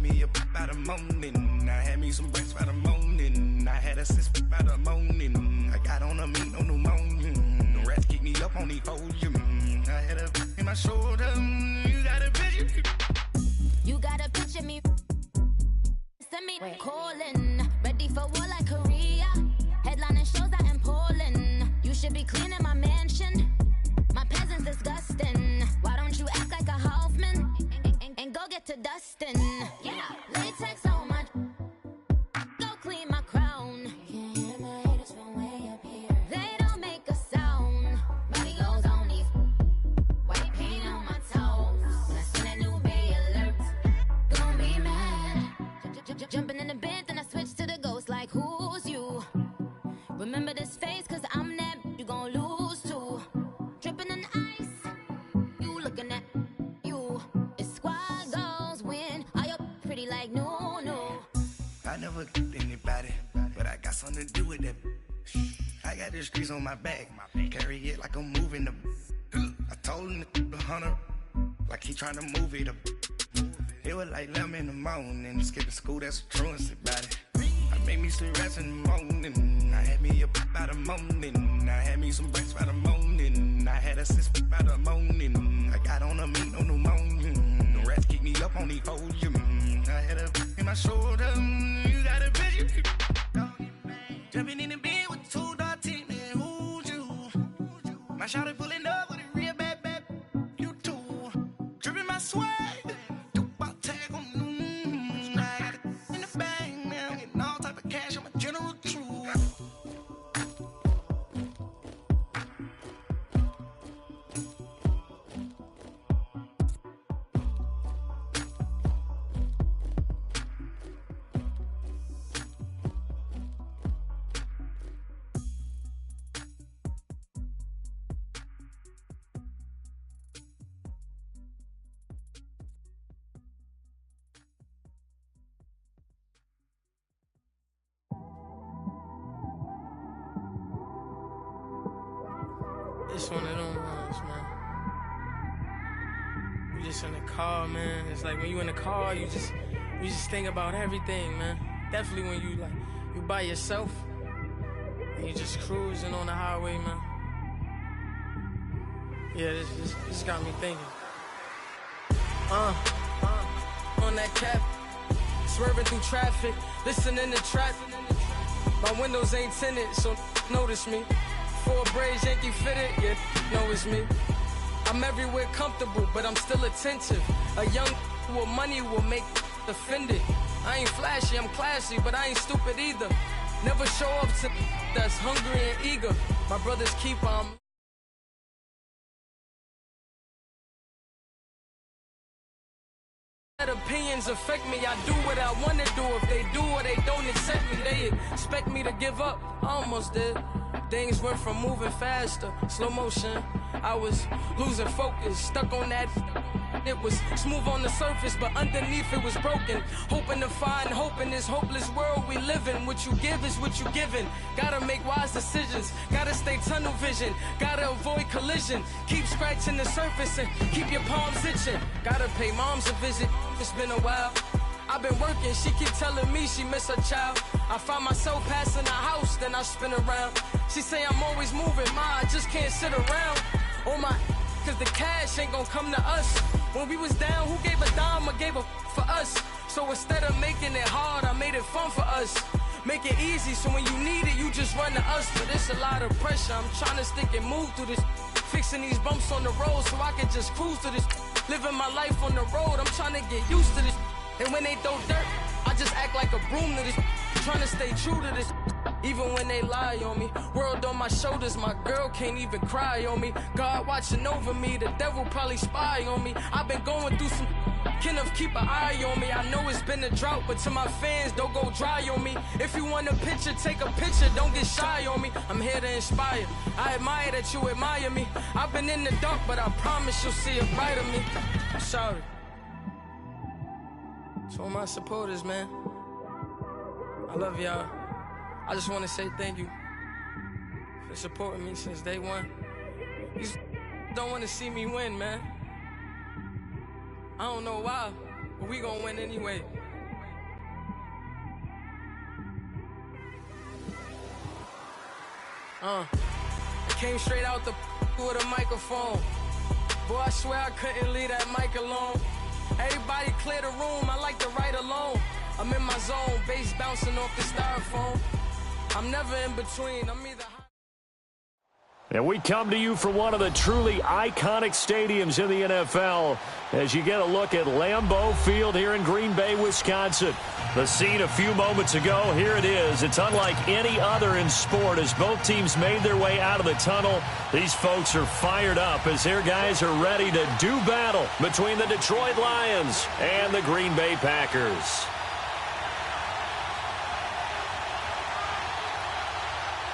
me up by the morning. I had me some breakfast by the morning. I had a sip by the morning. I got on a meat, no pneumonia. The rats keep me up on the folium. I had a in my shoulder. You got a picture. You got a picture me. Send me calling. Ready for war like Korea. Headlining shows out in Poland. You should be cleaning my mansion. My peasants disgusting. Why don't you act like a Hoffman and go get to dustin'? Yeah, latex on my. Go clean my crown. Can't hear my haters from way up here. They don't make a sound. Body goes on these. White paint on my toes. When I send a new bay alert, gonna be mad. Jumping in the bed, then I switch to the ghost like who's you? Remember this face, cause I'm that you gon' lose too. Dripping in ice, you looking at you. It's squad goals win. Are you pretty like no, no? I never did anybody, but I got something to do with that. I got the streets on my back, carry it like I'm moving the. I told him the hunter, like he trying to move it up. It was like 11 in the morning, skipping school, that's a truancy about it. I made me some rest in the morning. I had me up by the morning. I had me some breakfast by the morning. I had a sip by the morning. I got on a meat, no pneumonia. The rats keep me up on the folium. I had a in my shoulder. You got a picture. Jumping in the bed with 2 dark teeth, man. Who's you? My shawty pulling up with a real bad, you too. Dripping my swag. It's one of them ones, man. You just in the car, man. It's like when you in the car, you just think about everything, man. Definitely when you you by yourself and you just cruising on the highway, man. Yeah, this got me thinking. On that cap, swerving through traffic, listening to trap. My windows ain't tinted, so notice me. 4 braids, Yankee fitted, yeah, know it's me. I'm everywhere comfortable, but I'm still attentive. A young with money will make offended. I ain't flashy, I'm classy, but I ain't stupid either. Never show up to that's hungry and eager. My brother's keeper, I'm let opinions affect me. I do what I want to do. If they do or they don't accept me, they expect me to give up. I almost did. Things went from moving faster, slow motion. I was losing focus, stuck on that. It was smooth on the surface, but underneath it was broken. Hoping to find hope in this hopeless world we live in. What you give is what you given. Gotta make wise decisions. Gotta stay tunnel vision. Gotta avoid collision. Keep scratching the surface and keep your palms itching. Gotta pay moms a visit. It's been a while. I've been working, she keep telling me she miss her child. I find myself passing the house, then I spin around. She say I'm always moving, ma, I just can't sit around. Oh my, cause the cash ain't gonna come to us. When we was down, who gave a dime or gave a for us? So instead of making it hard, I made it fun for us. Make it easy, so when you need it, you just run to us. But it's a lot of pressure, I'm trying to stick and move through this. Fixing these bumps on the road so I can just cruise to this. Living my life on the road, I'm trying to get used to this. And when they throw dirt, I just act like a broom to this. Trying to stay true to this. Even when they lie on me. World on my shoulders, my girl can't even cry on me. God watching over me, the devil probably spy on me. I've been going through some. Kenneth, keep an eye on me. I know it's been a drought, but to my fans, don't go dry on me. If you want a picture, take a picture, don't get shy on me. I'm here to inspire. I admire that you admire me. I've been in the dark, but I promise you'll see a brighter me. I'm sorry. To all my supporters, man, I love y'all. I just want to say thank you for supporting me since day one. You don't want to see me win, man. I don't know why, but we gonna win anyway. Came straight out the with a microphone. Boy, I swear I couldn't leave that mic alone. Everybody clear the room, I like to write alone. I'm in my zone, bass bouncing off the styrofoam. I'm never in between, I'm either... And we come to you from one of the truly iconic stadiums in the NFL as you get a look at Lambeau Field here in Green Bay, Wisconsin. The scene a few moments ago, here it is. It's unlike any other in sport as both teams made their way out of the tunnel. These folks are fired up as their guys are ready to do battle between the Detroit Lions and the Green Bay Packers.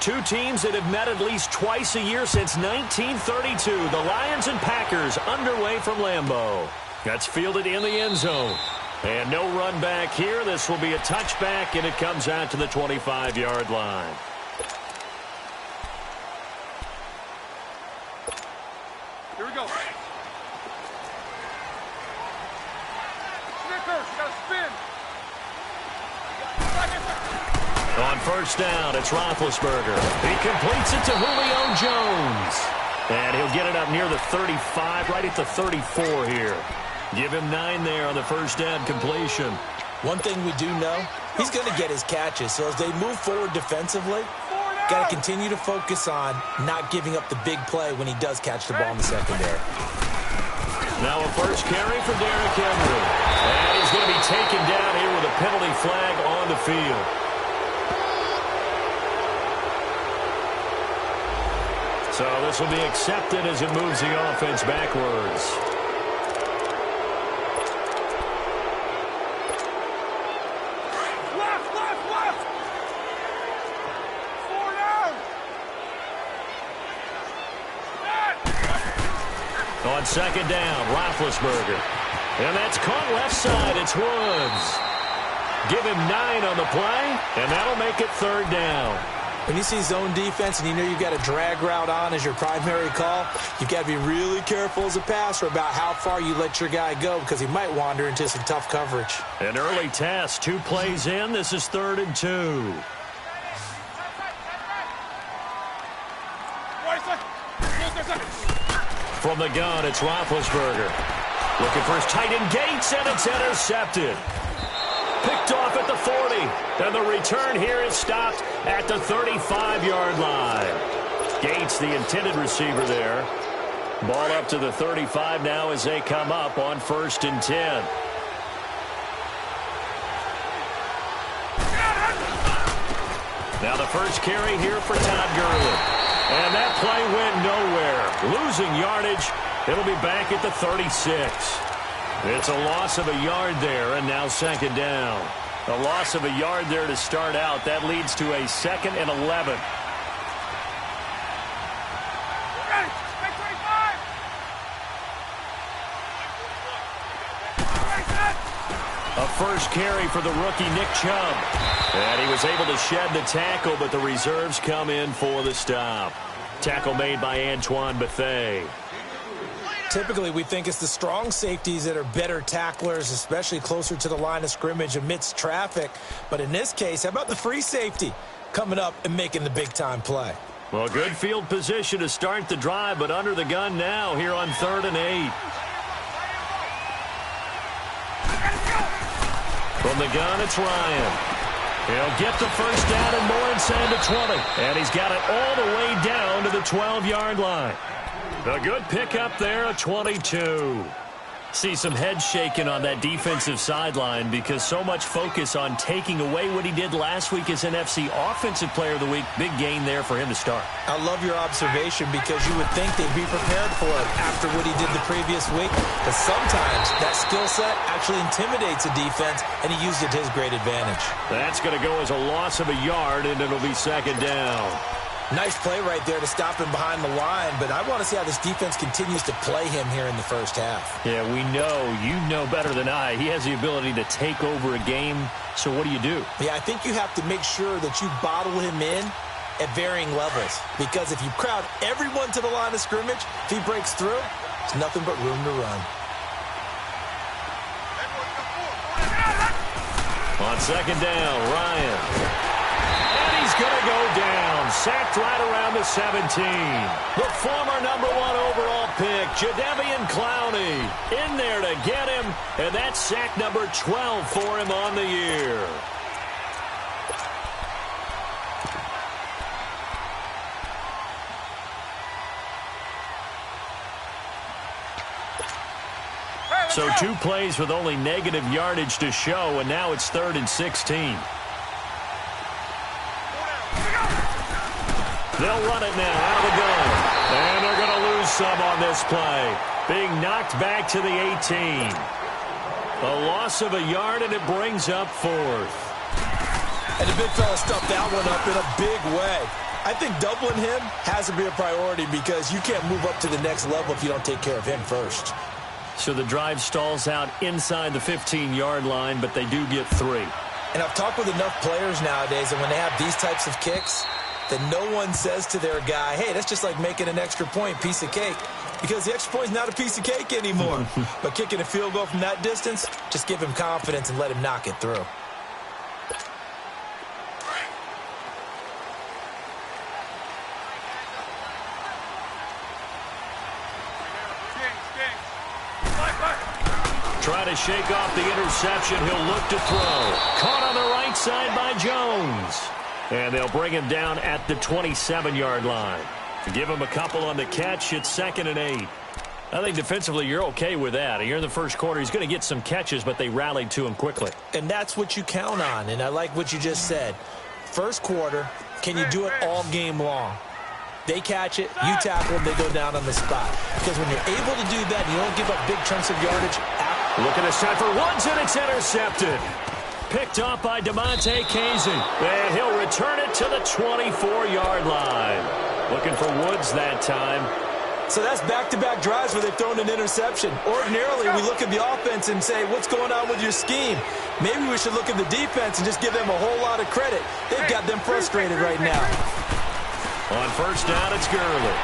Two teams that have met at least twice a year since 1932. The Lions and Packers underway from Lambeau. That's fielded in the end zone. And no run back here. This will be a touchback, and it comes out to the 25-yard line. Here we go. Snickers, you gotta spin. On first down, it's Roethlisberger. He completes it to Julio Jones. And he'll get it up near the 35, right at the 34 here. Give him 9 there on the first down completion. One thing we do know, he's going to get his catches. So as they move forward defensively, got to continue to focus on not giving up the big play when he does catch the ball in the secondary. Now a first carry for Derrick Henry. And he's going to be taken down here with a penalty flag on the field. So this will be accepted as it moves the offense backwards. Left. 4 down. On second down, Roethlisberger. And that's caught left side. It's Woods. Give him 9 on the play, and that'll make it third down. When you see zone defense and you know you've got a drag route on as your primary call, you've got to be really careful as a passer about how far you let your guy go because he might wander into some tough coverage. An early test, 2 plays in. This is 3rd and 2. From the gun, it's Roethlisberger. Looking for his tight end Gates, and it's intercepted. Picked off at the 40. And the return here is stopped at the 35-yard line. Gates, the intended receiver there. Ball up to the 35 now as they come up on 1st and 10. Now the first carry here for Todd Gurley. And that play went nowhere. Losing yardage. It'll be back at the 36. It's a loss of a yard there, and now 2nd down. A loss of a yard there to start out. That leads to a 2nd and 11. A first carry for the rookie Nick Chubb. And he was able to shed the tackle, but the reserves come in for the stop. Tackle made by Antoine Bethea. Typically, we think it's the strong safeties that are better tacklers, especially closer to the line of scrimmage amidst traffic. But in this case, how about the free safety coming up and making the big-time play? Well, good field position to start the drive, but under the gun now here on 3rd and 8. From the gun, it's Ryan. He'll get the first down and more inside the 20. And he's got it all the way down to the 12-yard line. A good pickup there, a 22. See some head shaking on that defensive sideline because so much focus on taking away what he did last week as NFC Offensive Player of the Week. Big gain there for him to start. I love your observation because you would think they'd be prepared for it after what he did the previous week. But sometimes that skill set actually intimidates a defense, and he used it to his great advantage. That's going to go as a loss of a yard, and it'll be 2nd down. Nice play right there to stop him behind the line, but I want to see how this defense continues to play him here in the first half. Yeah, we know. You know better than I. He has the ability to take over a game, so what do you do? Yeah, I think you have to make sure that you bottle him in at varying levels, because if you crowd everyone to the line of scrimmage, if he breaks through, there's nothing but room to run. On 2nd down, Ryan. And he's going to go down. Sacked right around the 17. The former #1 overall pick, Jadeveon Clowney, in there to get him. And that's sack number 12 for him on the year. So 2 plays with only negative yardage to show, and now it's 3rd and 16. They'll run it now out of the gun. And they're going to lose some on this play. Being knocked back to the 18. A loss of a yard, and it brings up 4th. And the big fella stuffed that one up in a big way. I think doubling him has to be a priority because you can't move up to the next level if you don't take care of him first. So the drive stalls out inside the 15-yard line, but they do get 3. And I've talked with enough players nowadays, and when they have these types of kicks, that no one says to their guy, hey, that's just like making an extra point, piece of cake. Because the extra point is not a piece of cake anymore. But kicking a field goal from that distance, just give him confidence and let him knock it through. Try to shake off the interception. He'll look to throw. Caught on the right side by Jones. And they'll bring him down at the 27-yard line. Give him a couple on the catch. It's 2nd and 8. I think defensively you're okay with that. Here in the first quarter, he's going to get some catches, but they rallied to him quickly. And that's what you count on, and I like what you just said. First quarter, can you do it all game long? They catch it, you tackle them, they go down on the spot. Because when you're able to do that, you don't give up big chunks of yardage. Looking to set for Woods, and it's intercepted. Picked off by DeMonte Keez. And he'll return it to the 24-yard line. Looking for Woods that time. So that's back-to-back drives where they've thrown an interception. Ordinarily, we look at the offense and say, what's going on with your scheme? Maybe we should look at the defense and just give them a whole lot of credit. They've got them frustrated right now. On first down, it's Gurley.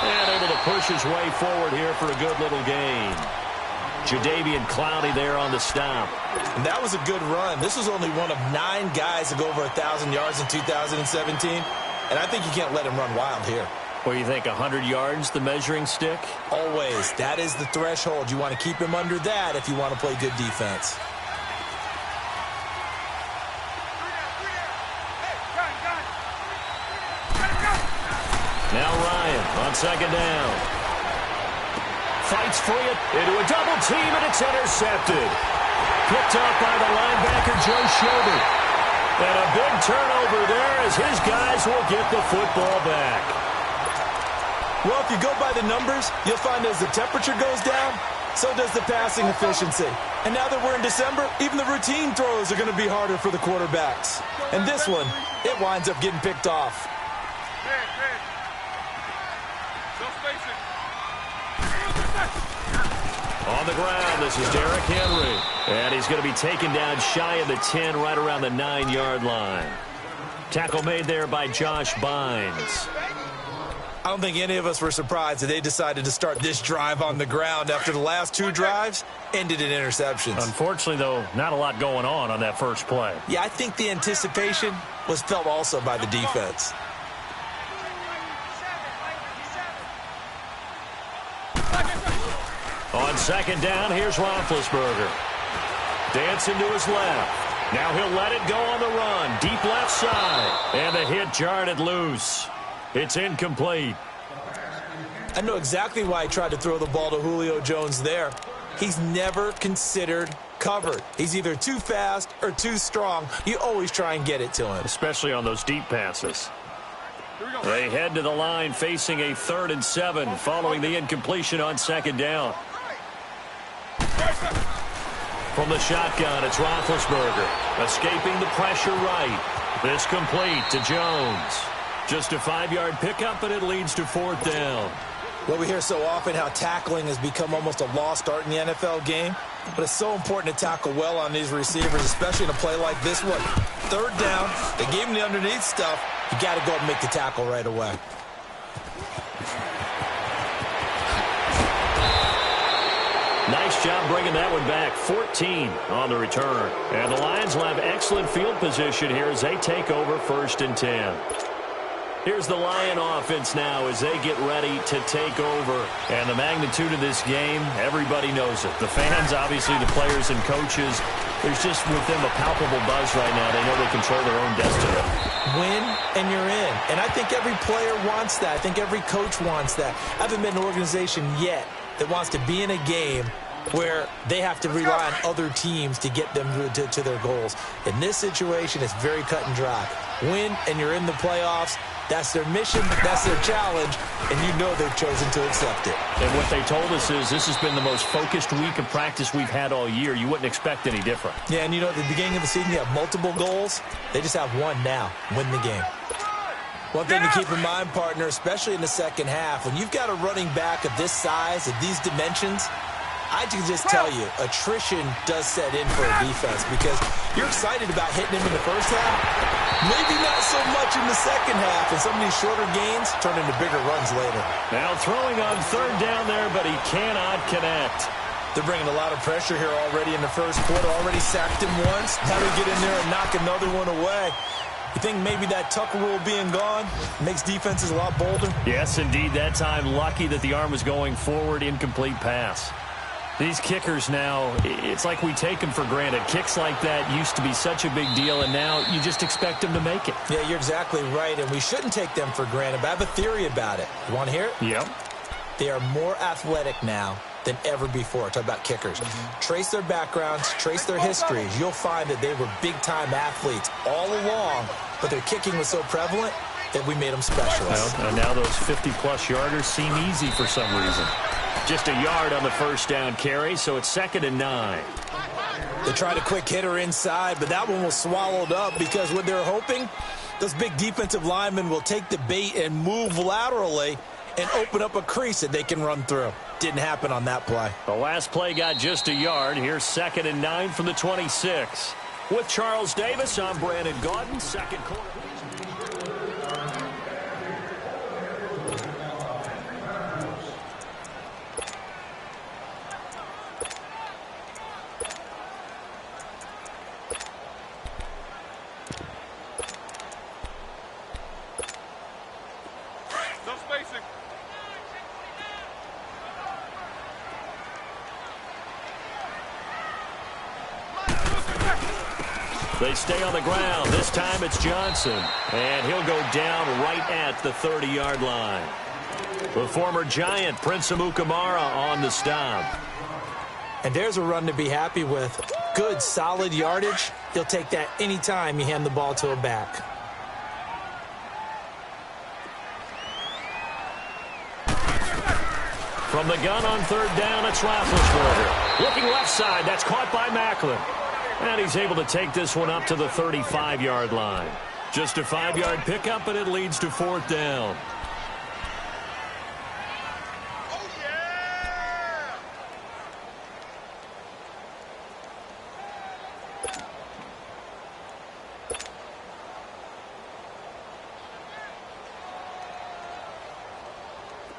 And able to push his way forward here for a good little gain. Jadeveon Clowney there on the stop. And that was a good run. This was only one of 9 guys to go over 1,000 yards in 2017. And I think you can't let him run wild here. What do you think, 100 yards, the measuring stick? Always. That is the threshold. You want to keep him under that if you want to play good defense. Now Ryan on second down. Fights free it into a double team, and it's intercepted. Picked up by the linebacker, Joe Schobert. And a big turnover there as his guys will get the football back. Well, if you go by the numbers, you'll find as the temperature goes down, so does the passing efficiency. And now that we're in December, even the routine throws are going to be harder for the quarterbacks. And this one, it winds up getting picked off. On the ground, this is Derrick Henry. And he's going to be taken down shy of the 10, right around the 9-yard line. Tackle made there by Josh Bynes. I don't think any of us were surprised that they decided to start this drive on the ground after the last 2 drives ended in interceptions. Unfortunately, though, not a lot going on that first play. Yeah, I think the anticipation was felt also by the defense. On second down, here's Roethlisberger. Dancing to his left. Now he'll let it go on the run. Deep left side. And the hit jarred it loose. It's incomplete. I know exactly why he tried to throw the ball to Julio Jones there. He's never considered covered. He's either too fast or too strong. You always try and get it to him. Especially on those deep passes. They head to the line facing a 3rd and 7 following the incompletion on second down. From the shotgun, it's Roethlisberger. Escaping the pressure right. This complete to Jones. Just a 5-yard pickup, and it leads to 4th down. Well, we hear so often how tackling has become almost a lost art in the NFL game. But it's so important to tackle well on these receivers, especially in a play like this one. 3rd down, they gave him the underneath stuff. You got to go and make the tackle right away. Nice Nice job bringing that one back. 14 on the return. And the Lions will have excellent field position here as they take over 1st and 10. Here's the Lion offense now as they get ready to take over. And the magnitude of this game, everybody knows it. The fans, obviously, the players and coaches, there's just with them a palpable buzz right now. They know they control their own destiny. Win and you're in. And I think every player wants that. I think every coach wants that. I haven't been in an organization yet that wants to be in a game where they have to rely on other teams to get them to their goals. In this situation, it's very cut and dry. Win and you're in the playoffs. That's their mission, that's their challenge, and you know they've chosen to accept it. And what they told us is this has been the most focused week of practice we've had all year. You wouldn't expect any different. Yeah, and you know, at the beginning of the season, you have multiple goals. They just have one now, win the game. One thing to keep in mind, partner, especially in the second half, when you've got a running back of this size, of these dimensions, I can just tell you, attrition does set in for a defense because you're excited about hitting him in the first half. Maybe not so much in the second half, and some of these shorter gains turn into bigger runs later. Now throwing on 3rd down there, but he cannot connect. They're bringing a lot of pressure here already in the first quarter. Already sacked him once. Now they get in there and knock another one away. You think maybe that Tucker rule being gone makes defenses a lot bolder? Yes, indeed. That time, lucky that the arm was going forward, incomplete pass. These kickers now, it's like we take them for granted. Kicks like that used to be such a big deal, and now you just expect them to make it. Yeah, you're exactly right, and we shouldn't take them for granted, but I have a theory about it. You want to hear it? Yep. They are more athletic now than ever before. Talk about kickers. Trace their backgrounds, trace their histories. You'll find that they were big-time athletes all along, but their kicking was so prevalent that we made them specialists. Well, and now those 50-plus yarders seem easy for some reason. Just a yard on the 1st down carry, so it's 2nd and 9. They tried a quick hitter inside, but that one was swallowed up because what they're hoping, those big defensive linemen will take the bait and move laterally and open up a crease that they can run through. Didn't happen on that play. The last play got just a yard. Here's 2nd and 9 from the 26. With Charles Davis, I'm Brandon Gaudin. Second quarter. They stay on the ground. This time it's Johnson. And he'll go down right at the 30-yard line. The former Giant, Prince Amukamara, on the stop. And there's a run to be happy with. Good, solid yardage. He'll take that anytime you hand the ball to a back. From the gun on 3rd down, it's Roethlisberger. Looking left side. That's caught by Macklin. And he's able to take this one up to the 35-yard line. Just a 5-yard pickup, and it leads to 4th down. Oh, yeah!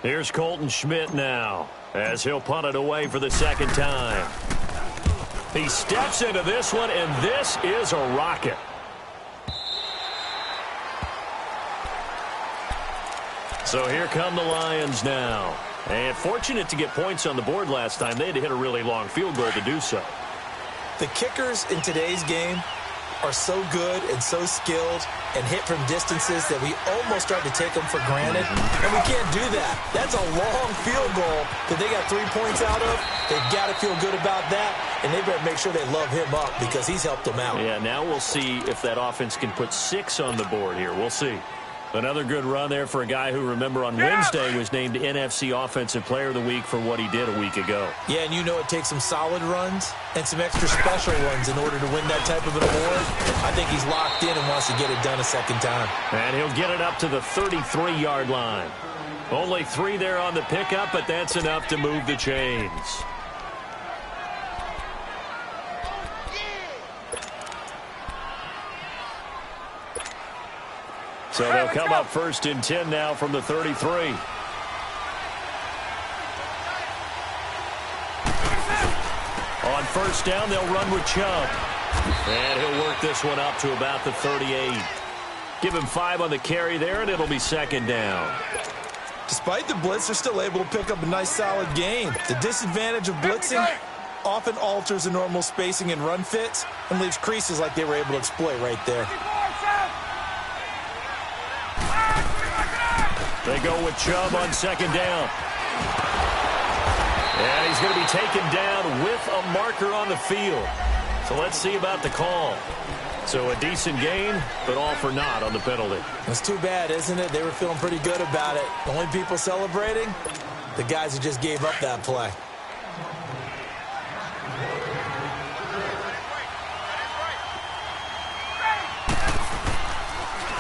Here's Colton Schmidt now, as he'll punt it away for the 2nd time. He steps into this one, and this is a rocket. So here come the Lions now. And fortunate to get points on the board last time. They had to hit a really long field goal to do so. The kickers in today's game are so good and so skilled and hit from distances that we almost start to take them for granted. And we can't do that. That's a long field goal that they got 3 points out of. They've got to feel good about that, and they better make sure they love him up because he's helped them out. Yeah, now we'll see if that offense can put 6 on the board here. We'll see. Another good run there for a guy who, remember, on Wednesday was named NFC Offensive Player of the Week for what he did a week ago. Yeah, and you know it takes some solid runs and some extra special ones in order to win that type of an award. I think he's locked in and wants to get it done a second time. And he'll get it up to the 33-yard line. Only 3 there on the pickup, but that's enough to move the chains. So they'll come up 1st and 10 now from the 33. first down, they'll run with Chubb. And he'll work this one up to about the 38. Give him 5 on the carry there, and it'll be second down. Despite the blitz, they're still able to pick up a nice, solid gain. The disadvantage of blitzing often alters the normal spacing and run fits and leaves creases like they were able to exploit right there. They go with Chubb on second down. And he's going to be taken down with a marker on the field. So let's see about the call. So a decent gain, but all for naught on the penalty. It's too bad, isn't it? They were feeling pretty good about it. The only people celebrating, the guys who just gave up that play.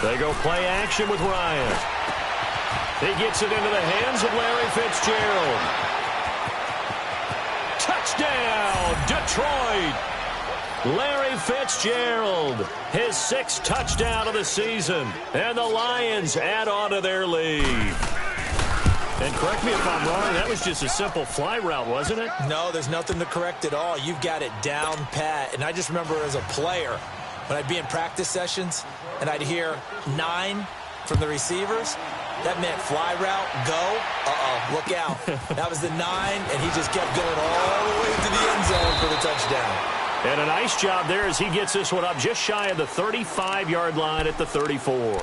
They go play action with Ryan. He gets it into the hands of Larry Fitzgerald. Touchdown, Detroit! Larry Fitzgerald, his 6th touchdown of the season. And the Lions add on to their lead. And correct me if I'm wrong, that was just a simple fly route, wasn't it? No, there's nothing to correct at all. You've got it down pat. And I just remember as a player, when I'd be in practice sessions, and I'd hear 9 from the receivers, that meant fly route, go, look out. That was the 9, and he just kept going all the way to the end zone for the touchdown. And a nice job there as he gets this one up just shy of the 35-yard line at the 34.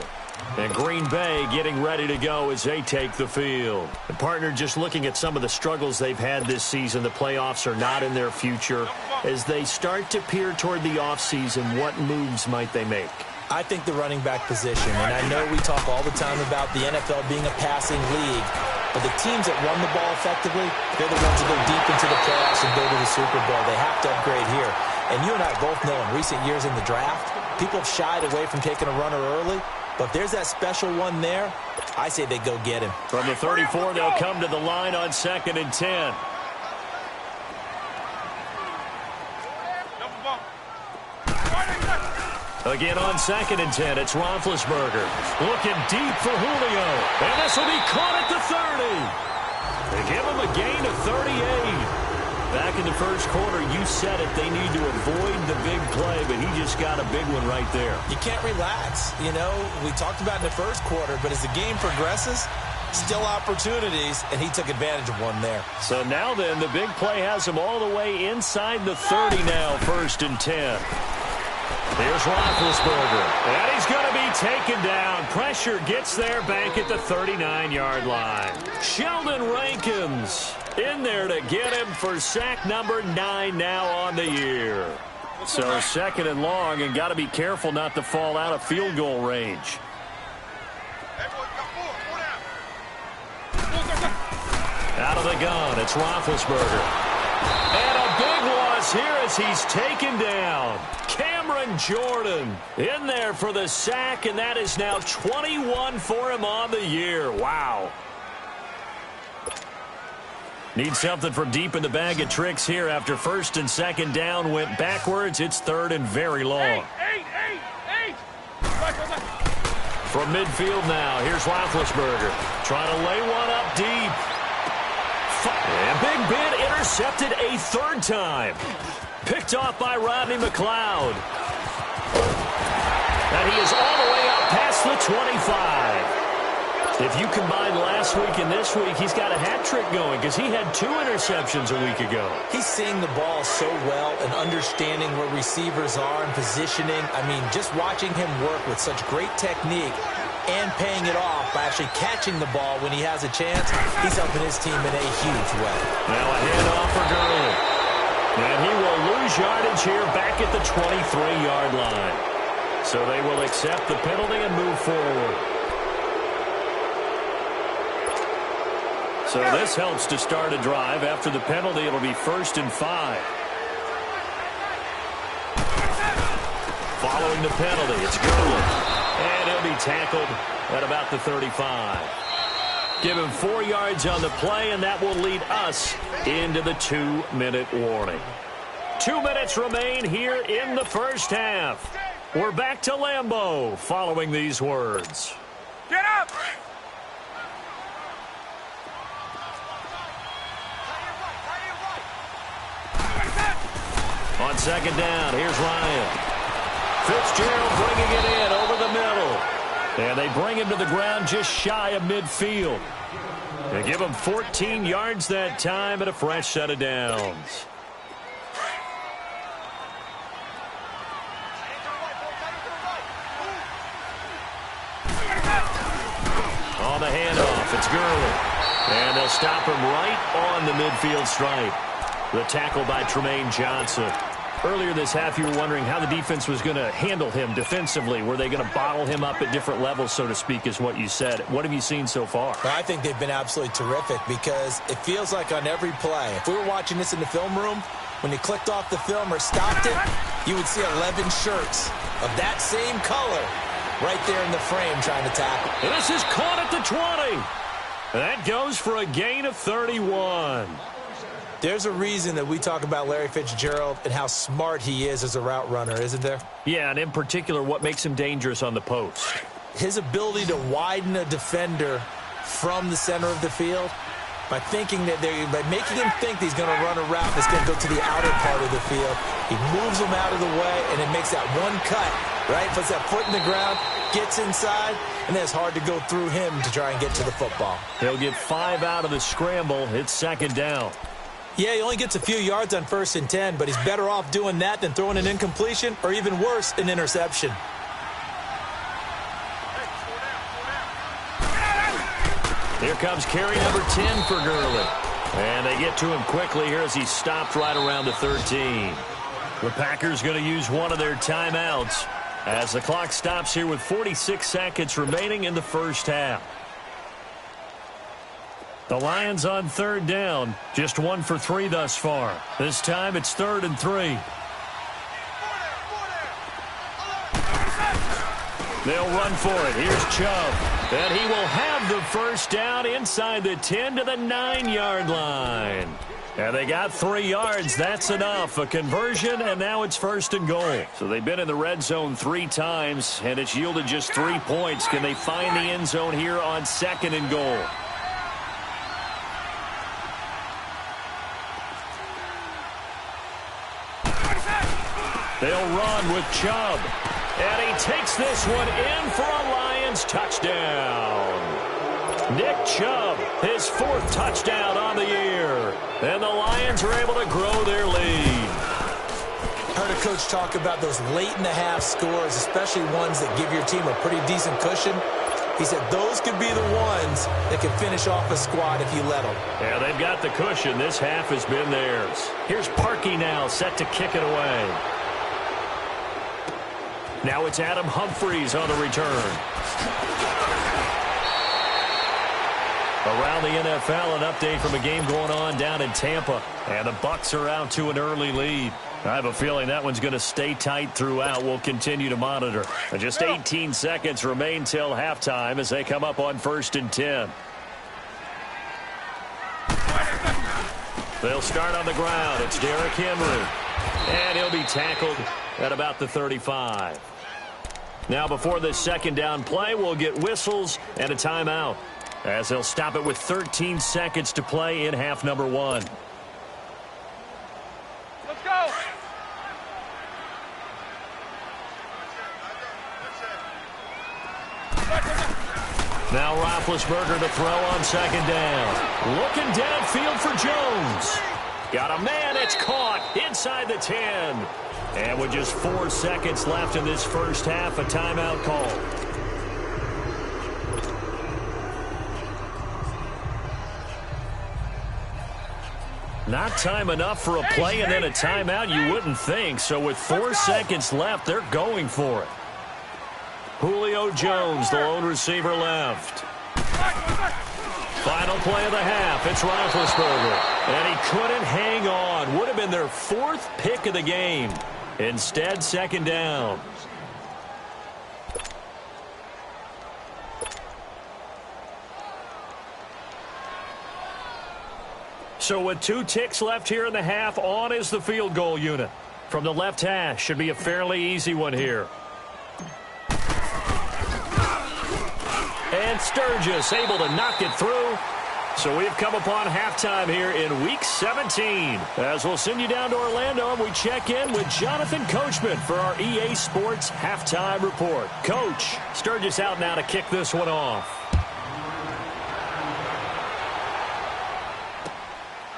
And Green Bay getting ready to go as they take the field. And partner, just looking at some of the struggles they've had this season, the playoffs are not in their future. As they start to peer toward the offseason, what moves might they make? I think the running back position, and I know we talk all the time about the NFL being a passing league, but the teams that run the ball effectively, they're the ones that go deep into the playoffs and go to the Super Bowl. They have to upgrade here. And you and I both know in recent years in the draft, people have shied away from taking a runner early, but if there's that special one there, I say they go get him. From the 34, they'll come to the line on 2nd and 10. Again on 2nd and 10, it's Roethlisberger. Looking deep for Julio. And this will be caught at the 30. They give him a gain of 38. Back in the first quarter, you said it, they need to avoid the big play, but he just got a big one right there. You can't relax. You know, we talked about in the first quarter, but as the game progresses, still opportunities, and he took advantage of one there. So now then, the big play has him all the way inside the 30 now, 1st and 10. Here's Roethlisberger, and he's going to be taken down. Pressure gets there back at the 39-yard line. Sheldon Rankins in there to get him for sack number 9 now on the year. So 2nd and long, and got to be careful not to fall out of field goal range. Out of the gun, it's Roethlisberger. And a big loss here as he's taken down. Cameron Jordan in there for the sack, and that is now 21 for him on the year. Wow. Need something from deep in the bag of tricks here after 1st and 2nd down went backwards. It's 3rd and very long. Eight. From midfield now, here's Roethlisberger. Trying to lay one up deep. And Big Ben intercepted a 3rd time. Picked off by Rodney McLeod. And he is all the way up past the 25. If you combine last week and this week, he's got a hat trick going because he had 2 interceptions a week ago. He's seeing the ball so well and understanding where receivers are and positioning. I mean, just watching him work with such great technique and paying it off by actually catching the ball when he has a chance, he's helping his team in a huge way. Now a handoff for Gurley. And he will lose yardage here back at the 23-yard line. So they will accept the penalty and move forward. So this helps to start a drive. After the penalty, it'll be 1st and 5. Following the penalty, it's Gurley. And he'll be tackled at about the 35. Give him 4 yards on the play, and that will lead us into the 2-minute warning. 2 minutes remain here in the first half. We're back to Lambeau following these words. Get up! On second down, here's Ryan. Fitzgerald bringing it in over the middle. And they bring him to the ground just shy of midfield. They give him 14 yards that time and a fresh set of downs. On the handoff, it's Gurley. And they'll stop him right on the midfield stripe. The tackle by Tremaine Johnson. Earlier this half, you were wondering how the defense was going to handle him defensively. Were they going to bottle him up at different levels, so to speak, is what you said. What have you seen so far? Well, I think they've been absolutely terrific because it feels like on every play, if we were watching this in the film room, when you clicked off the film or stopped it, you would see 11 shirts of that same color right there in the frame trying to tackle. And this is caught at the 20. That goes for a gain of 31. There's a reason that we talk about Larry Fitzgerald and how smart he is as a route runner, isn't there? Yeah, and in particular, what makes him dangerous on the post? His ability to widen a defender from the center of the field by making him think that he's going to run a route that's going to go to the outer part of the field. He moves him out of the way, and it makes that one cut, right? Puts that foot in the ground, gets inside, and then it's hard to go through him to try and get to the football. He'll get 5 out of the scramble. It's second down. Yeah, he only gets a few yards on 1st and 10, but he's better off doing that than throwing an incompletion or even worse, an interception. Here comes carry number 10 for Gurley. And they get to him quickly here as he stopped right around the 13. The Packers going to use one of their timeouts as the clock stops here with 46 seconds remaining in the first half. The Lions on third down, just 1 for 3 thus far. This time it's 3rd and 3. They'll run for it. Here's Chubb. And he will have the first down inside the 10 to the 9-yard line. And they got 3 yards. That's enough. A conversion, and now it's 1st and goal. So they've been in the red zone 3 times, and it's yielded just 3 points. Can they find the end zone here on 2nd and goal? They'll run with Chubb. And he takes this one in for a Lions touchdown. Nick Chubb, his 4th touchdown on the year. And the Lions are able to grow their lead. Heard a coach talk about those late-in-the-half scores, especially ones that give your team a pretty decent cushion. He said those could be the ones that can finish off a squad if you let them. Yeah, they've got the cushion. This half has been theirs. Here's Parkey now, set to kick it away. Now it's Adam Humphries on the return. Around the NFL, an update from a game going on down in Tampa. And the Bucs are out to an early lead. I have a feeling that one's going to stay tight throughout. We'll continue to monitor. And just 18 seconds remain till halftime as they come up on 1st and 10. They'll start on the ground. It's Derrick Henry. And he'll be tackled at about the 35. Now before this 2nd down play, we'll get whistles and a timeout as they'll stop it with 13 seconds to play in half number 1. Let's go. Now Roethlisberger to throw on 2nd down. Looking downfield for Jones. Got a man, it's caught inside the 10. And with just 4 seconds left in this first half, a timeout call. Not time enough for a play and then a timeout, you wouldn't think. So with 4 seconds left, they're going for it. Julio Jones, the lone receiver left. Final play of the half, it's Roethlisberger. And he couldn't hang on. Would have been their 4th pick of the game. Instead, 2nd down. So with 2 ticks left here in the half, on is the field goal unit. From the left hash, should be a fairly easy one here. And Sturgis able to knock it through. So we have come upon halftime here in Week 17. As we'll send you down to Orlando, and we check in with Jonathan Coachman for our EA Sports Halftime Report. Coach, Sturgis out now to kick this one off.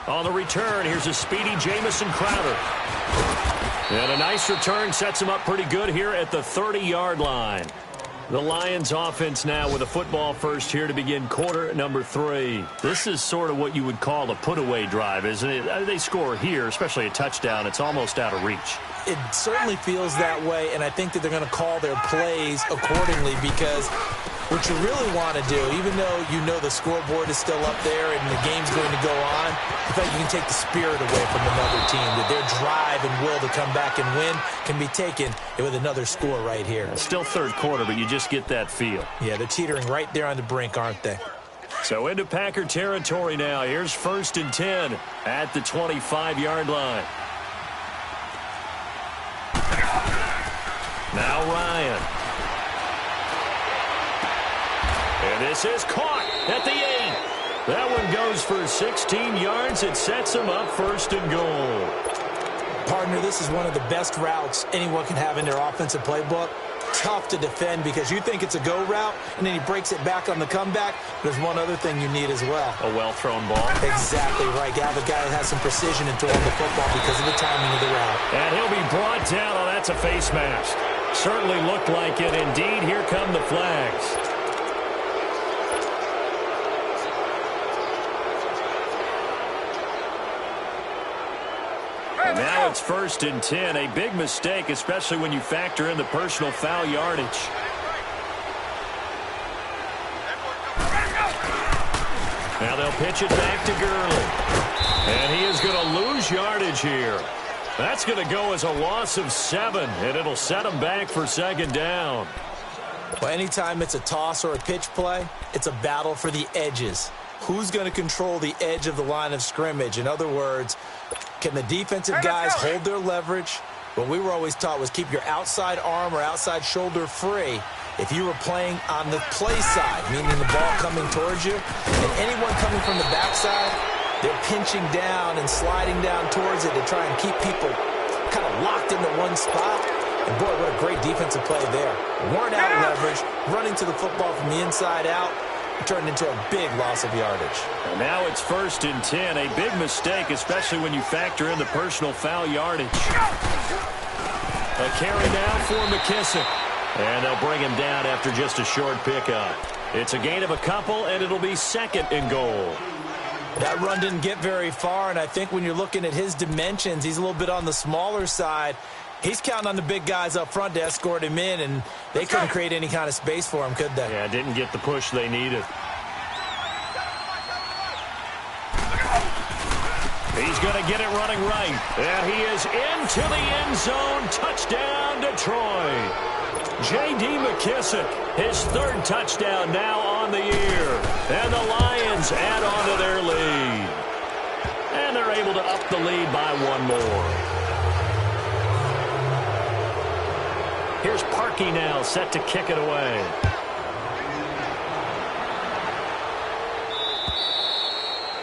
On the return, here's a speedy Jamison Crowder. And a nice return sets him up pretty good here at the 30-yard line. The Lions offense now with a football first here to begin quarter number 3. This is sort of what you would call a put-away drive, isn't it? They score here, especially a touchdown. It's almost out of reach. It certainly feels that way, and I think that they're going to call their plays accordingly because what you really want to do, even though you know the scoreboard is still up there and the game's going to go on, I think you can take the spirit away from another team, that their drive and will to come back and win can be taken with another score right here. It's still third quarter, but you just get that feel. Yeah, they're teetering right there on the brink, aren't they? So into Packer territory now. Here's 1st and 10 at the 25-yard line. Now Ryan. And this is caught at the 8. That one goes for 16 yards. It sets him up 1st and goal. Partner, this is one of the best routes anyone can have in their offensive playbook. Tough to defend because you think it's a go route, and then he breaks it back on the comeback. There's one other thing you need as well. A well-thrown ball. Exactly right. You have a guy that has some precision in throwing the football because of the timing of the route. And he'll be brought down. Oh, that's a face mask. Certainly looked like it. Indeed, here come the flags. And now it's 1st and 10. A big mistake, especially when you factor in the personal foul yardage. Now they'll pitch it back to Gurley. And he is going to lose yardage here. That's going to go as a loss of 7, and it'll set him back for 2nd down. Well, anytime it's a toss or a pitch play, it's a battle for the edges. Who's going to control the edge of the line of scrimmage? In other words, can the defensive guys hold their leverage? What we were always taught was keep your outside arm or outside shoulder free if you were playing on the play side, meaning the ball coming towards you. And anyone coming from the backside, they're pinching down and sliding down towards it to try and keep people kind of locked into one spot. And boy, what a great defensive play there. Worn out leverage, running to the football from the inside out. Turned into a big loss of yardage. And now it's 1st and 10. A big mistake, especially when you factor in the personal foul yardage. A carry now for McKissick. And they'll bring him down after just a short pickup. It's a gain of a couple, and it'll be 2nd and goal. That run didn't get very far, and I think when you're looking at his dimensions, he's a little bit on the smaller side. He's counting on the big guys up front to escort him in, and they couldn't create any kind of space for him, could they? Yeah, didn't get the push they needed. He's going to get it running right. And he is into the end zone. Touchdown, Detroit. J.D. McKissick, his 3rd touchdown now on the year. And the Lions add on to their lead. And they're able to up the lead by 1 more. Here's Parkey now, set to kick it away.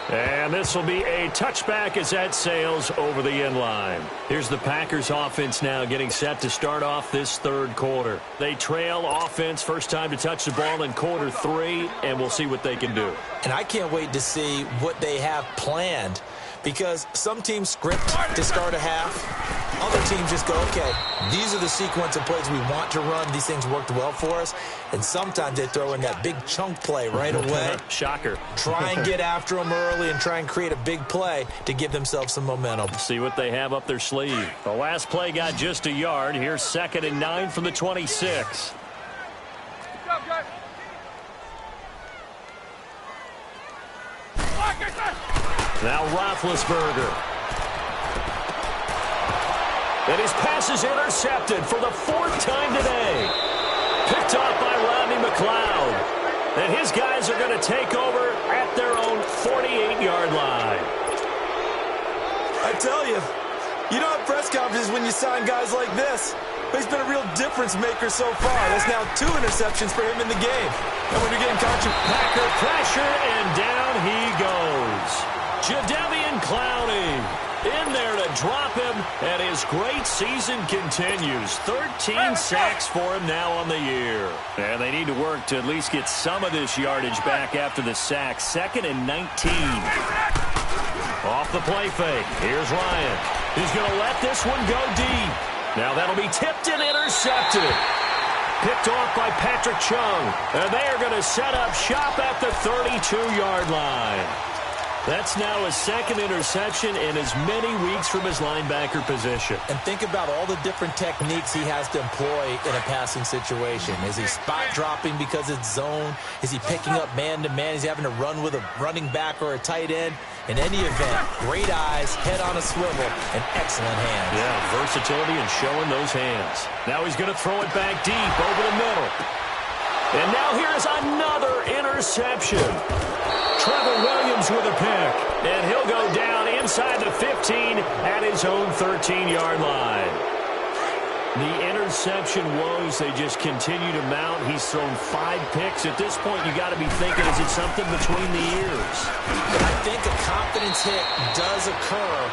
And this will be a touchback as that sails over the end line. Here's the Packers offense now getting set to start off this 3rd quarter. They trail offense, first time to touch the ball in quarter 3, and we'll see what they can do. And I can't wait to see what they have planned, because some teams script to start a half. Other teams just go, okay, these are the sequence of plays we want to run. These things worked well for us. And sometimes they throw in that big chunk play right away. Shocker. Try and get after them early and try and create a big play to give themselves some momentum. See what they have up their sleeve. The last play got just a yard. Here's 2nd and 9 from the 26. Now Roethlisberger. And his pass is intercepted for the 4th time today. Picked off by Rodney McLeod. And his guys are going to take over at their own 48-yard line. I tell you, you don't have press conferences when you sign guys like this. but he's been a real difference maker so far. That's now 2 interceptions for him in the game. And when you're getting Packer pressure, and down he goes. Jadeveon Clowney in there to drop him, and his great season continues. 13 sacks for him now on the year. And they need to work to at least get some of this yardage back after the sack. 2nd and 19. Off the play fake. Here's Ryan. He's going to let this one go deep. Now that'll be tipped and intercepted. Picked off by Patrick Chung. And they are going to set up shop at the 32-yard line. That's now his 2nd interception in as many weeks from his linebacker position. And think about all the different techniques he has to employ in a passing situation. Is he spot dropping because it's zone? Is he picking up man-to-man? Is he having to run with a running back or a tight end? In any event, great eyes, head on a swivel, and excellent hands. Yeah, versatility and showing those hands. Now he's going to throw it back deep over the middle. And now here's another interception. Trevor Williams with a pick, and he'll go down inside the 15 at his own 13-yard line. The interception woes, they just continue to mount. He's thrown 5 picks. At this point, you got to be thinking, is it something between the ears? I think a confidence hit does occur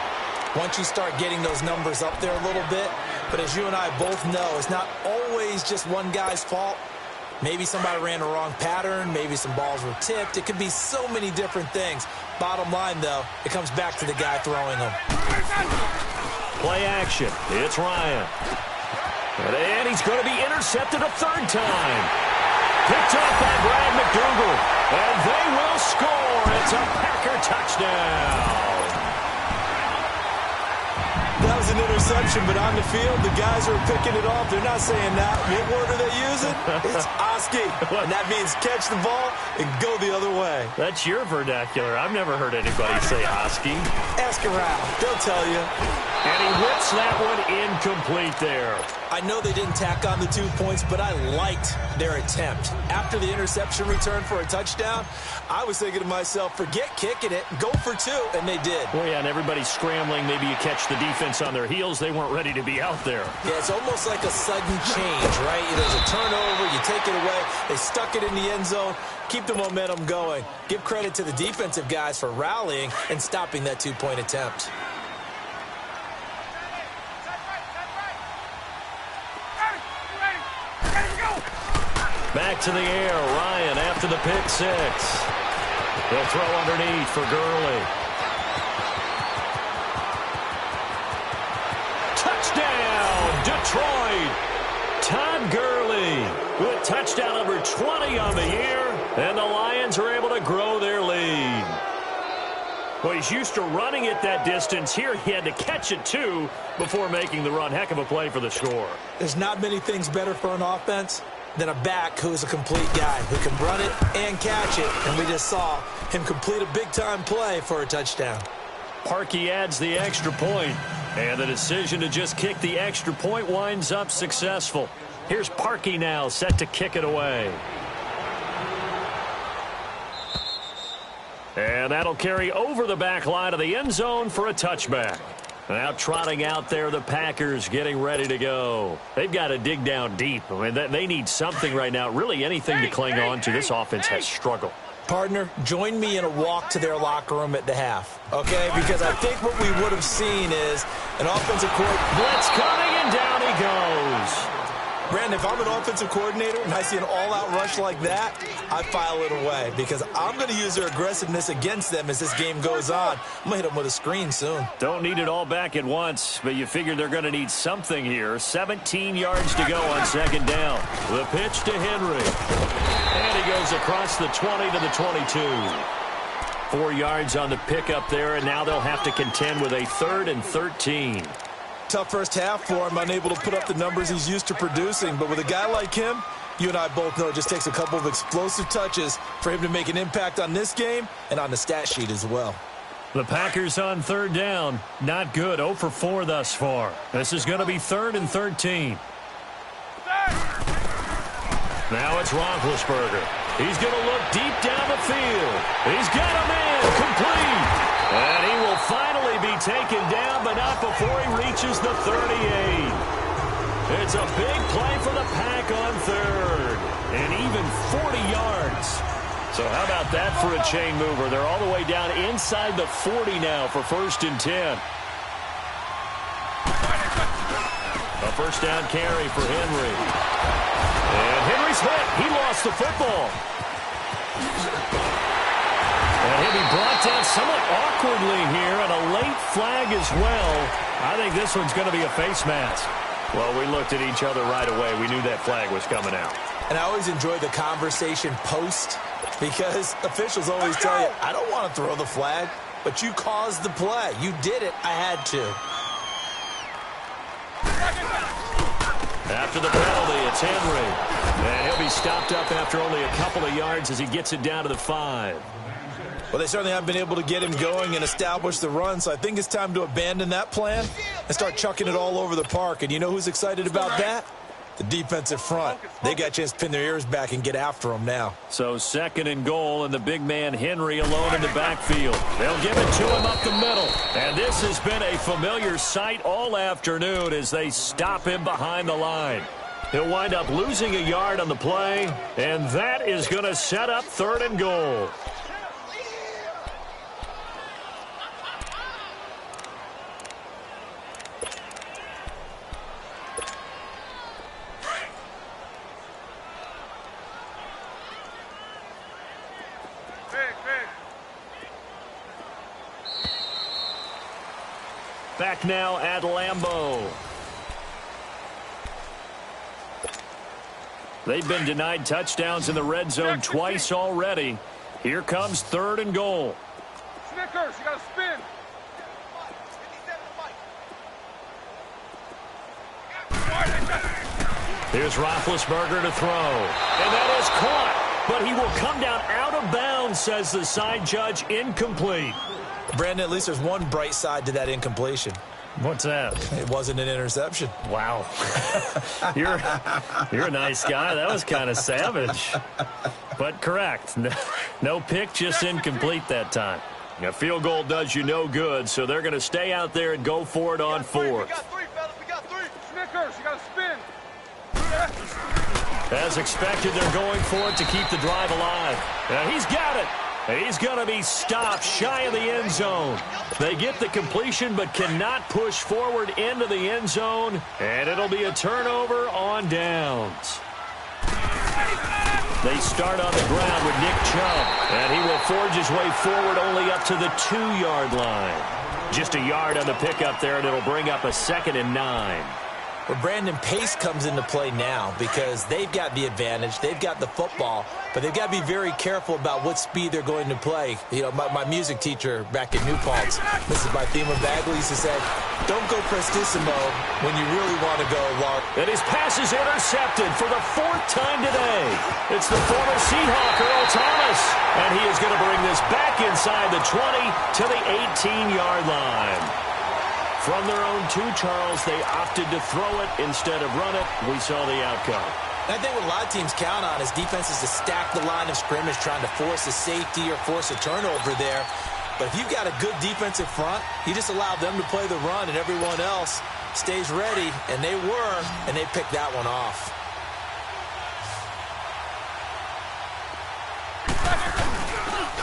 once you start getting those numbers up there a little bit. But as you and I both know, it's not always just one guy's fault. Maybe somebody ran the wrong pattern. Maybe some balls were tipped. It could be so many different things. Bottom line, though, it comes back to the guy throwing them. Play action. It's Ryan. And he's going to be intercepted a 3rd time. Picked up by Brad McDougal. And they will score. It's a Packer touchdown. That was an interception, but on the field, the guys are picking it off. They're not saying that. What word are they using? It's Oski. And that means catch the ball and go the other way. That's your vernacular. I've never heard anybody say Oski. Ask around. They'll tell you. And he whips that one incomplete there. I know they didn't tack on the 2 points, but I liked their attempt. After the interception return for a touchdown, I was thinking to myself, forget kicking it, go for 2, and they did. Well, yeah, and everybody's scrambling. Maybe you catch the defense on their heels. They weren't ready to be out there. Yeah, it's almost like a sudden change, right? There's a turnover, you take it away, they stuck it in the end zone, keep the momentum going. Give credit to the defensive guys for rallying and stopping that 2-point attempt. Back to the air, Ryan after the pick 6. They'll throw underneath for Gurley. Touchdown, Detroit! Todd Gurley with touchdown number 20 on the year, and the Lions are able to grow their lead. Well, he's used to running it that distance. Here he had to catch it, too, before making the run. Heck of a play for the score. There's not many things better for an offense than a back who's a complete guy, who can run it and catch it. And we just saw him complete a big-time play for a touchdown. Parkey adds the extra point, and the decision to just kick the extra point winds up successful. Here's Parkey now, set to kick it away. And that'll carry over the back line of the end zone for a touchback. Now trotting out there, the Packers getting ready to go. They've got to dig down deep. I mean, they need something right now, really anything to cling on to. This offense has struggled. Partner, join me in a walk to their locker room at the half, okay? Because I think what we would have seen is an offensive coordinator. Blitz coming, and down he goes. Brandon, if I'm an offensive coordinator and I see an all-out rush like that, I file it away because I'm going to use their aggressiveness against them as this game goes on. I'm going to hit them with a screen soon. Don't need it all back at once, but you figure they're going to need something here. 17 yards to go on second down. The pitch to Henry. And he goes across the 20 to the 22. 4 yards on the pickup there, and now they'll have to contend with a 3rd and 13. Tough first half for him, unable to put up the numbers he's used to producing. But with a guy like him, you and I both know it just takes a couple of explosive touches for him to make an impact on this game and on the stat sheet as well. The Packers on third down. Not good. 0 for 4 thus far. This is going to be 3rd and 13. Now it's Roethlisberger. He's going to look deep down the field. He's got a man complete. And he will. will finally be taken down, but not before he reaches the 38. It's a big play for the Pack on third. And even 40 yards. So how about that for a chain mover? They're all the way down inside the 40 now for 1st and 10. A first down carry for Henry. And Henry's hit. He lost the football. And he'll be brought down somewhat awkwardly here, and a late flag as well. I think this one's going to be a face mask. Well, we looked at each other right away. We knew that flag was coming out. And I always enjoy the conversation post, because officials always tell you, I don't want to throw the flag, but you caused the play. You did it. I had to. After the penalty, it's Henry. And he'll be stopped up after only a couple of yards as he gets it down to the 5. Well, they certainly haven't been able to get him going and establish the run, so I think it's time to abandon that plan and start chucking it all over the park. And you know who's excited about that? The defensive front. They got a chance to pin their ears back and get after him now. So 2nd and goal, and the big man Henry alone in the backfield. They'll give it to him up the middle. And this has been a familiar sight all afternoon as they stop him behind the line. He'll wind up losing a yard on the play, and that is going to set up 3rd and goal. Back now at Lambeau. They've been denied touchdowns in the red zone twice already. Here comes 3rd and goal. Snickers, you got to spin. Here's Roethlisberger to throw. And that is caught. But he will come down out of bounds, says the side judge. Incomplete. Brandon, at least there's one bright side to that incompletion. What's that? It wasn't an interception. Wow. You're a nice guy. That was kind of savage. But correct. No pick, just incomplete that time. A field goal does you no good, so they're going to stay out there and go for it on 4th. We got 3, fellas. We got 3. Snickers, you got to spin. As expected, they're going for it to keep the drive alive. Now he's got it. He's going to be stopped shy of the end zone. They get the completion but cannot push forward into the end zone, and it'll be a turnover on downs. They start on the ground with Nick Chubb, and he will forge his way forward only up to the 2-yard line. Just a yard on the pickup there, and it'll bring up a 2nd and 9. Well, Brandon, pace comes into play now because they've got the advantage. They've got the football, but they've got to be very careful about what speed they're going to play. You know, my music teacher back at New Paltz, Mrs. Bythema Bagley, used to say, don't go prestissimo when you really want to go large. And his pass is intercepted for the 4th time today. It's the former Seahawk, Earl Thomas, and he is going to bring this back inside the 20 to the 18-yard line. From their own 2, Charles, they opted to throw it instead of run it. We saw the outcome. I think what a lot of teams count on is defenses to stack the line of scrimmage, trying to force a safety or force a turnover there. But if you've got a good defensive front, you just allow them to play the run and everyone else stays ready, and they were, and they picked that one off.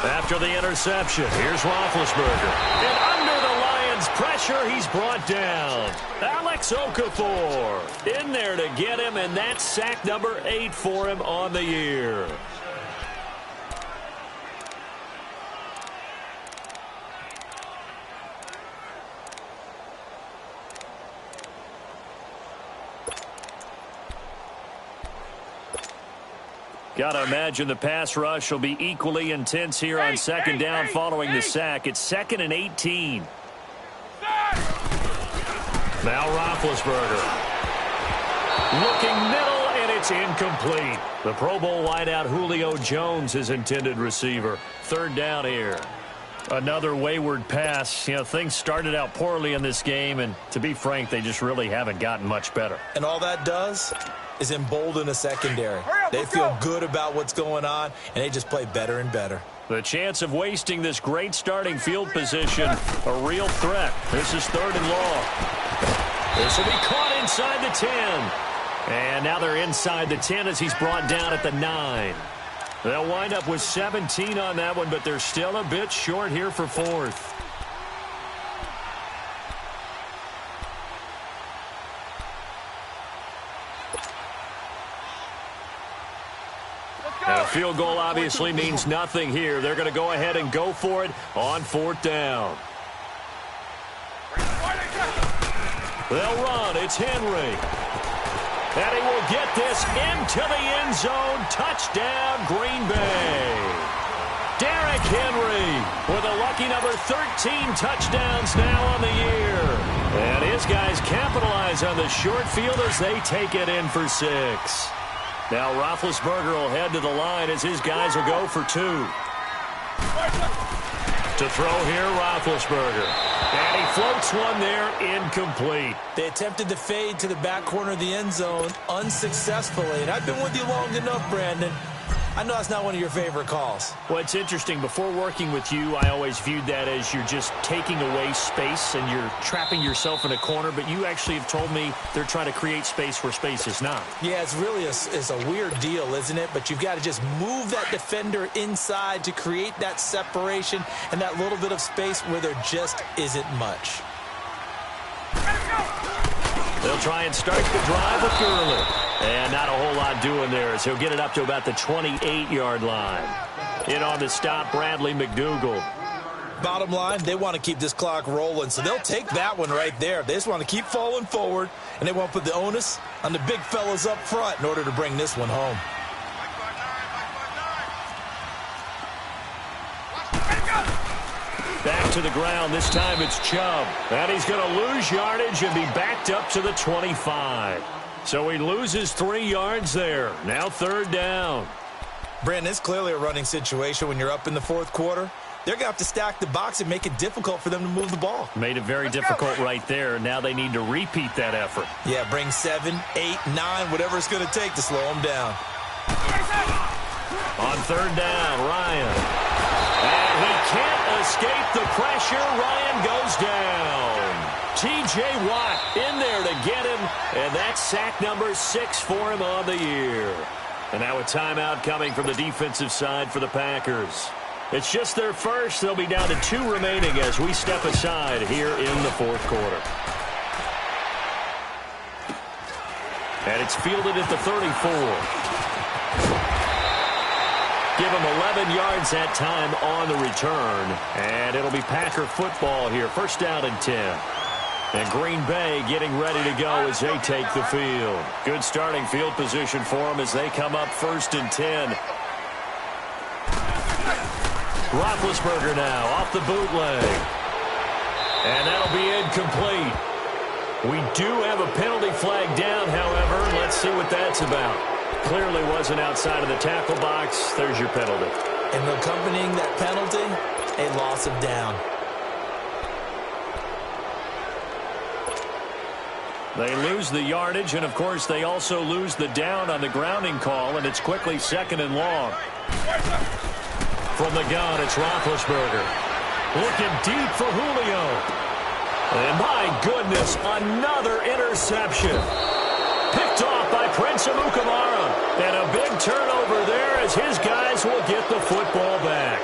After the interception, here's Roethlisberger. And under the Lions' pressure, he's brought down. Alex Okafor in there to get him, and that's sack number 8 for him on the year. Got to imagine the pass rush will be equally intense here on 2nd down following the sack. It's 2nd and 18. Now Roethlisberger. Looking middle, and it's incomplete. The Pro Bowl wideout Julio Jones, his intended receiver. 3rd down here. Another wayward pass. You know, things started out poorly in this game, and to be frank, they just really haven't gotten much better. And all that does is embolden a secondary. They feel good about what's going on, and they just play better and better. The chance of wasting this great starting field position, a real threat. This is 3rd and long. This will be caught inside the 10. And now they're inside the 10 as he's brought down at the 9. They'll wind up with 17 on that one, but they're still a bit short here for fourth. And a field goal obviously means nothing here. They're going to go ahead and go for it on fourth down. They'll run. It's Henry. And he will get this into the end zone. Touchdown, Green Bay. Derrick Henry with a lucky number 13 touchdowns now on the year. And his guys capitalize on the short field as they take it in for 6. Now Roethlisberger will head to the line as his guys will go for 2. To throw here, Roethlisberger. And he floats one there, incomplete. They attempted to fade to the back corner of the end zone unsuccessfully. And I've been with you long enough, Brandon. I know that's not one of your favorite calls. Well, it's interesting. Before working with you, I always viewed that as you're just taking away space and you're trapping yourself in a corner. But you actually have told me they're trying to create space where space is not. Yeah, it's really it's a weird deal, isn't it? But you've got to just move that defender inside to create that separation and that little bit of space where there just isn't much. They'll try and start the drive with Gurley. And not a whole lot doing there as he'll get it up to about the 28-yard line. In on the stop, Bradley McDougald. Bottom line, they want to keep this clock rolling, so they'll take that one right there. They just want to keep falling forward, and they want to put the onus on the big fellas up front in order to bring this one home. Back to the ground. This time it's Chubb. And he's going to lose yardage and be backed up to the 25. So he loses 3 yards there. Now third down. Brandon, it's clearly a running situation when you're up in the fourth quarter. They're going to have to stack the box and make it difficult for them to move the ball. Made it very difficult right there. Now they need to repeat that effort. Yeah, bring 7, 8, 9, whatever it's going to take to slow them down. On third down, Ryan. And he can't escape the pressure. Ryan goes down. T.J. Watt in there to get him, and that's sack number 6 for him on the year. And now a timeout coming from the defensive side for the Packers. It's just their first. They'll be down to 2 remaining as we step aside here in the fourth quarter. And it's fielded at the 34. Give him 11 yards that time on the return. And it'll be Packer football here. First down and 10. And Green Bay getting ready to go as they take the field. Good starting field position for them as they come up first and 10. Roethlisberger now off the bootleg. And that'll be incomplete. We do have a penalty flag down, however. Let's see what that's about. Clearly wasn't outside of the tackle box. There's your penalty. And accompanying that penalty, a loss of down. They lose the yardage, and, of course, they also lose the down on the grounding call, and it's quickly second and long. From the gun, it's Roethlisberger. Looking deep for Julio. And, my goodness, another interception. Picked off by Prince Amukamara. And a big turnover there as his guys will get the football back.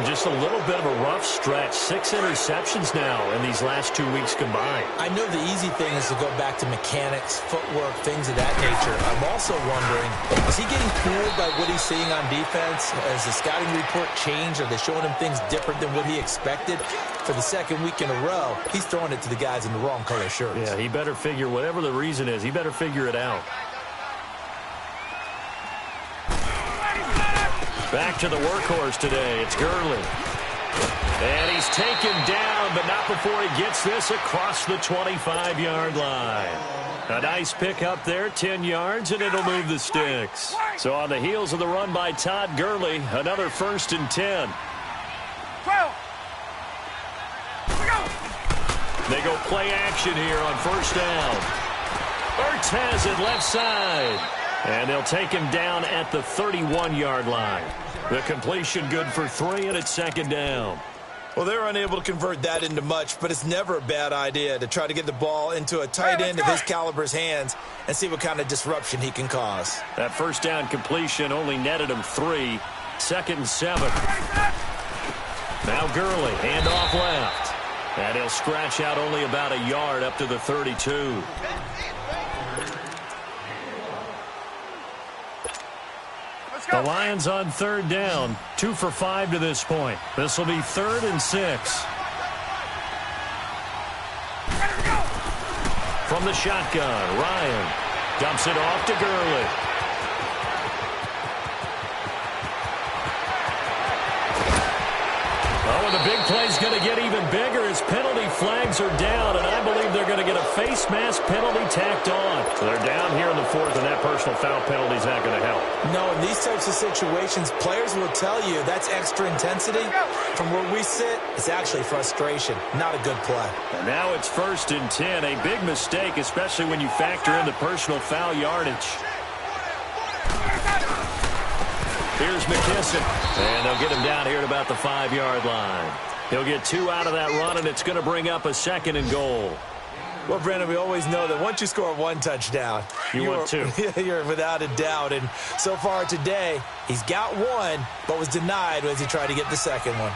Just a little bit of a rough stretch. 6 interceptions now in these last 2 weeks combined. I know the easy thing is to go back to mechanics, footwork, things of that nature. I'm also wondering, is he getting fooled by what he's seeing on defense? Has the scouting report changed? Are they showing him things different than what he expected? For the second week in a row, he's throwing it to the guys in the wrong color shirts. Yeah, he better figure, whatever the reason is, he better figure it out. Back to the workhorse today. It's Gurley. And he's taken down, but not before he gets this across the 25-yard line. A nice pick up there, 10 yards, and it'll move the sticks. So on the heels of the run by Todd Gurley, another first and 10. 12. They go play action here on first down. Ertz has it left side. And they'll take him down at the 31-yard line. The completion good for 3, and it's second down. Well, they were unable to convert that into much, but it's never a bad idea to try to get the ball into a tight end of his caliber's hands and see what kind of disruption he can cause. That first down completion only netted him 3. 2nd and 7. Now Gurley, handoff left. And he'll scratch out only about a yard up to the 32. The Lions on 3rd down. 2 for 5 to this point. This will be 3rd and 6. From the shotgun, Ryan dumps it off to Gurley. Oh, and the big play's going to get even bigger as penalty flags are down, and I believe they're going to get a face mask penalty tacked on. So they're down here in the 4th, and that personal foul penalty is not going to help. No, in these types of situations, players will tell you that's extra intensity. From where we sit, it's actually frustration, not a good play. And now it's 1st and 10, a big mistake, especially when you factor in the personal foul yardage. Here's McKisson, and they'll get him down here at about the 5-yard line. He'll get 2 out of that run, and it's going to bring up a 2nd and goal. Well, Brandon, we always know that once you score 1 touchdown, you want 2. You're without a doubt. And so far today, he's got 1, but was denied as he tried to get the 2nd one.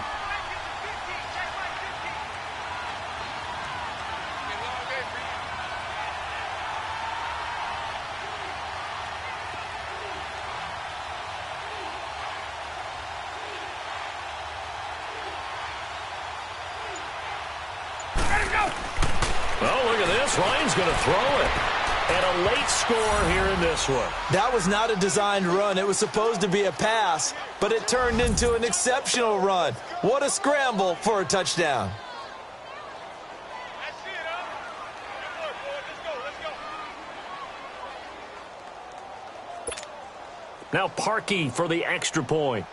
Oh, look at this. Ryan's going to throw it. And a late score here in this one. That was not a designed run. It was supposed to be a pass, but it turned into an exceptional run. What a scramble for a touchdown. Now Parkey for the extra point.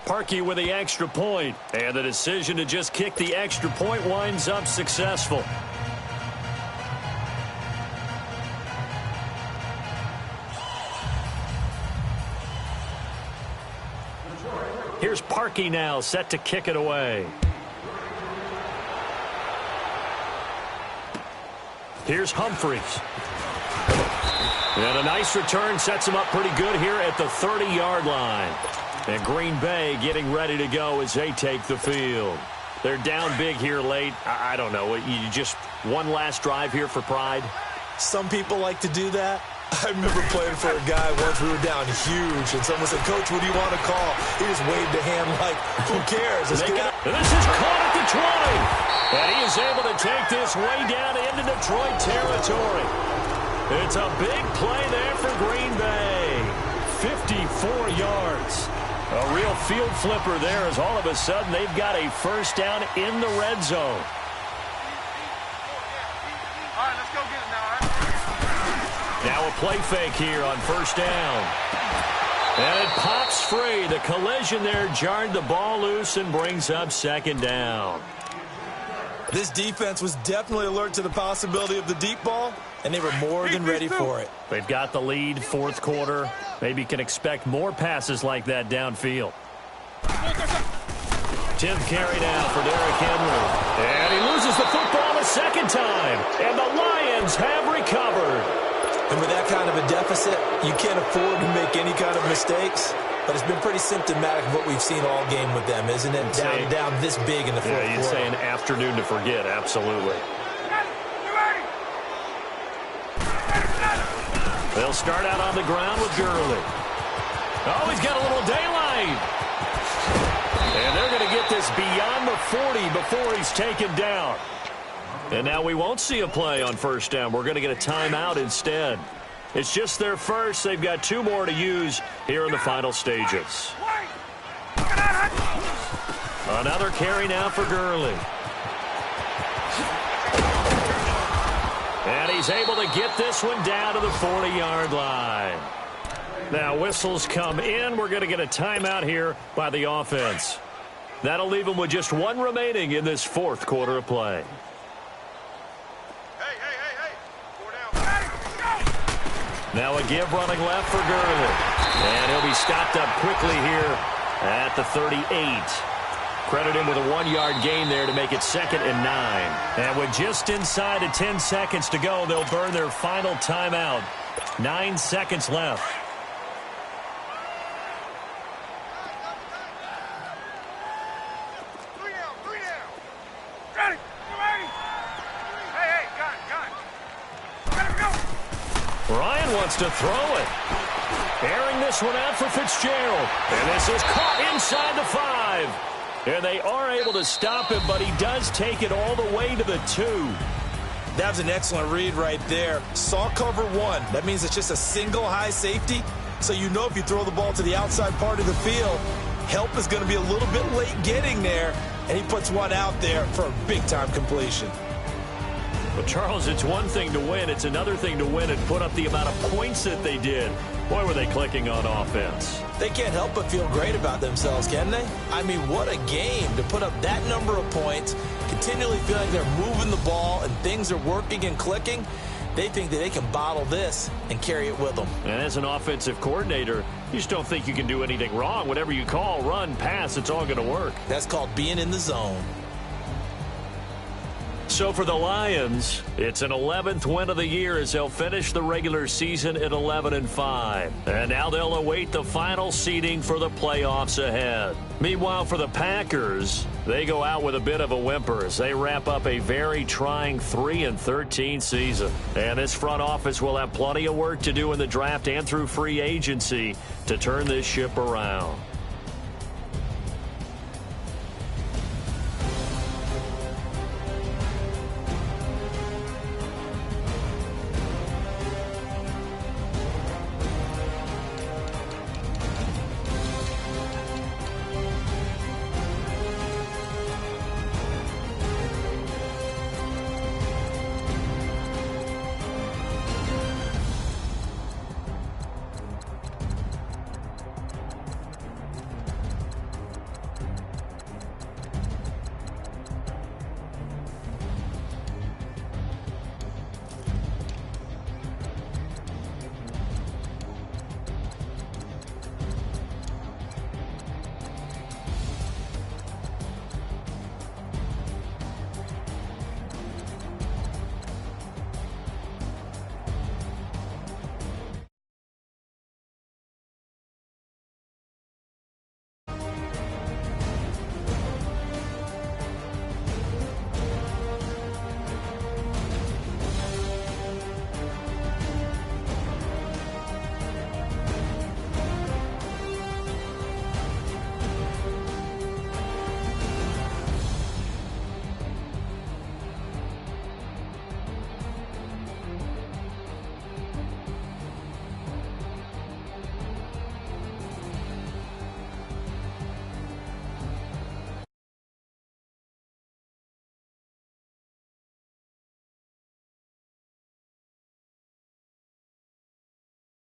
Parkey with the extra point, and the decision to just kick the extra point winds up successful. Here's Parkey now, set to kick it away. Here's Humphries. And a nice return sets him up pretty good here at the 30-yard line. And Green Bay getting ready to go as they take the field. They're down big here late. I don't know. You just one last drive here for pride? Some people like to do that. I remember playing for a guy once. We were down huge, and someone said, "Coach, what do you want to call?" He just waved a hand like, who cares? Let's get out. This is caught at the 20. And he is able to take this way down into Detroit territory. It's a big play there for Green Bay. 54 yards. A real field flipper there as all of a sudden they've got a first down in the red zone. All right, let's go get it now, all right? Now a play fake here on first down. And it pops free. The collision there jarred the ball loose and brings up 2nd down. This defense was definitely alert to the possibility of the deep ball, and they were more than ready for it. They've got the lead, 4th quarter. Maybe can expect more passes like that downfield. 10th carry now for Derrick Henry. And he loses the football a 2nd time. And the Lions have recovered. And with that kind of a deficit, you can't afford to make any kind of mistakes. But it's been pretty symptomatic of what we've seen all game with them, isn't it? Down this big in the 4th quarter. Yeah, you'd say an afternoon to forget, absolutely. They'll start out on the ground with Gurley. Oh, he's got a little daylight. And they're going to get this beyond the 40 before he's taken down. And now we won't see a play on first down. We're going to get a timeout instead. It's just their first. They've got 2 more to use here in the final stages. Another carry now for Gurley. And he's able to get this one down to the 40-yard line. Now whistles come in. We're going to get a timeout here by the offense. That'll leave them with just 1 remaining in this 4th quarter of play. Now a give running left for Gurley. And he'll be stopped up quickly here at the 38. Credit him with a 1-yard gain there to make it 2nd and 9. And with just inside of 10 seconds to go, they'll burn their final timeout. 9 seconds left. Ryan wants to throw it. Airing this one out for Fitzgerald. And this is caught inside the 5. And they are able to stop him, but he does take it all the way to the 2. That was an excellent read right there. Saw cover 1. That means it's just a single high safety. So you know if you throw the ball to the outside part of the field, help is going to be a little bit late getting there. And he puts one out there for a big-time completion. Well, Charles, it's one thing to win. It's another thing to win and put up the amount of points that they did. Boy, were they clicking on offense. They can't help but feel great about themselves, can they? I mean, what a game to put up that number of points, continually feeling they're moving the ball and things are working and clicking. They think that they can bottle this and carry it with them. And as an offensive coordinator, you just don't think you can do anything wrong. Whatever you call, run, pass, it's all going to work. That's called being in the zone. So for the Lions, it's an 11th win of the year as they'll finish the regular season at 11-5. And now they'll await the final seeding for the playoffs ahead. Meanwhile, for the Packers, they go out with a bit of a whimper as they wrap up a very trying 3-13 season. And this front office will have plenty of work to do in the draft and through free agency to turn this ship around.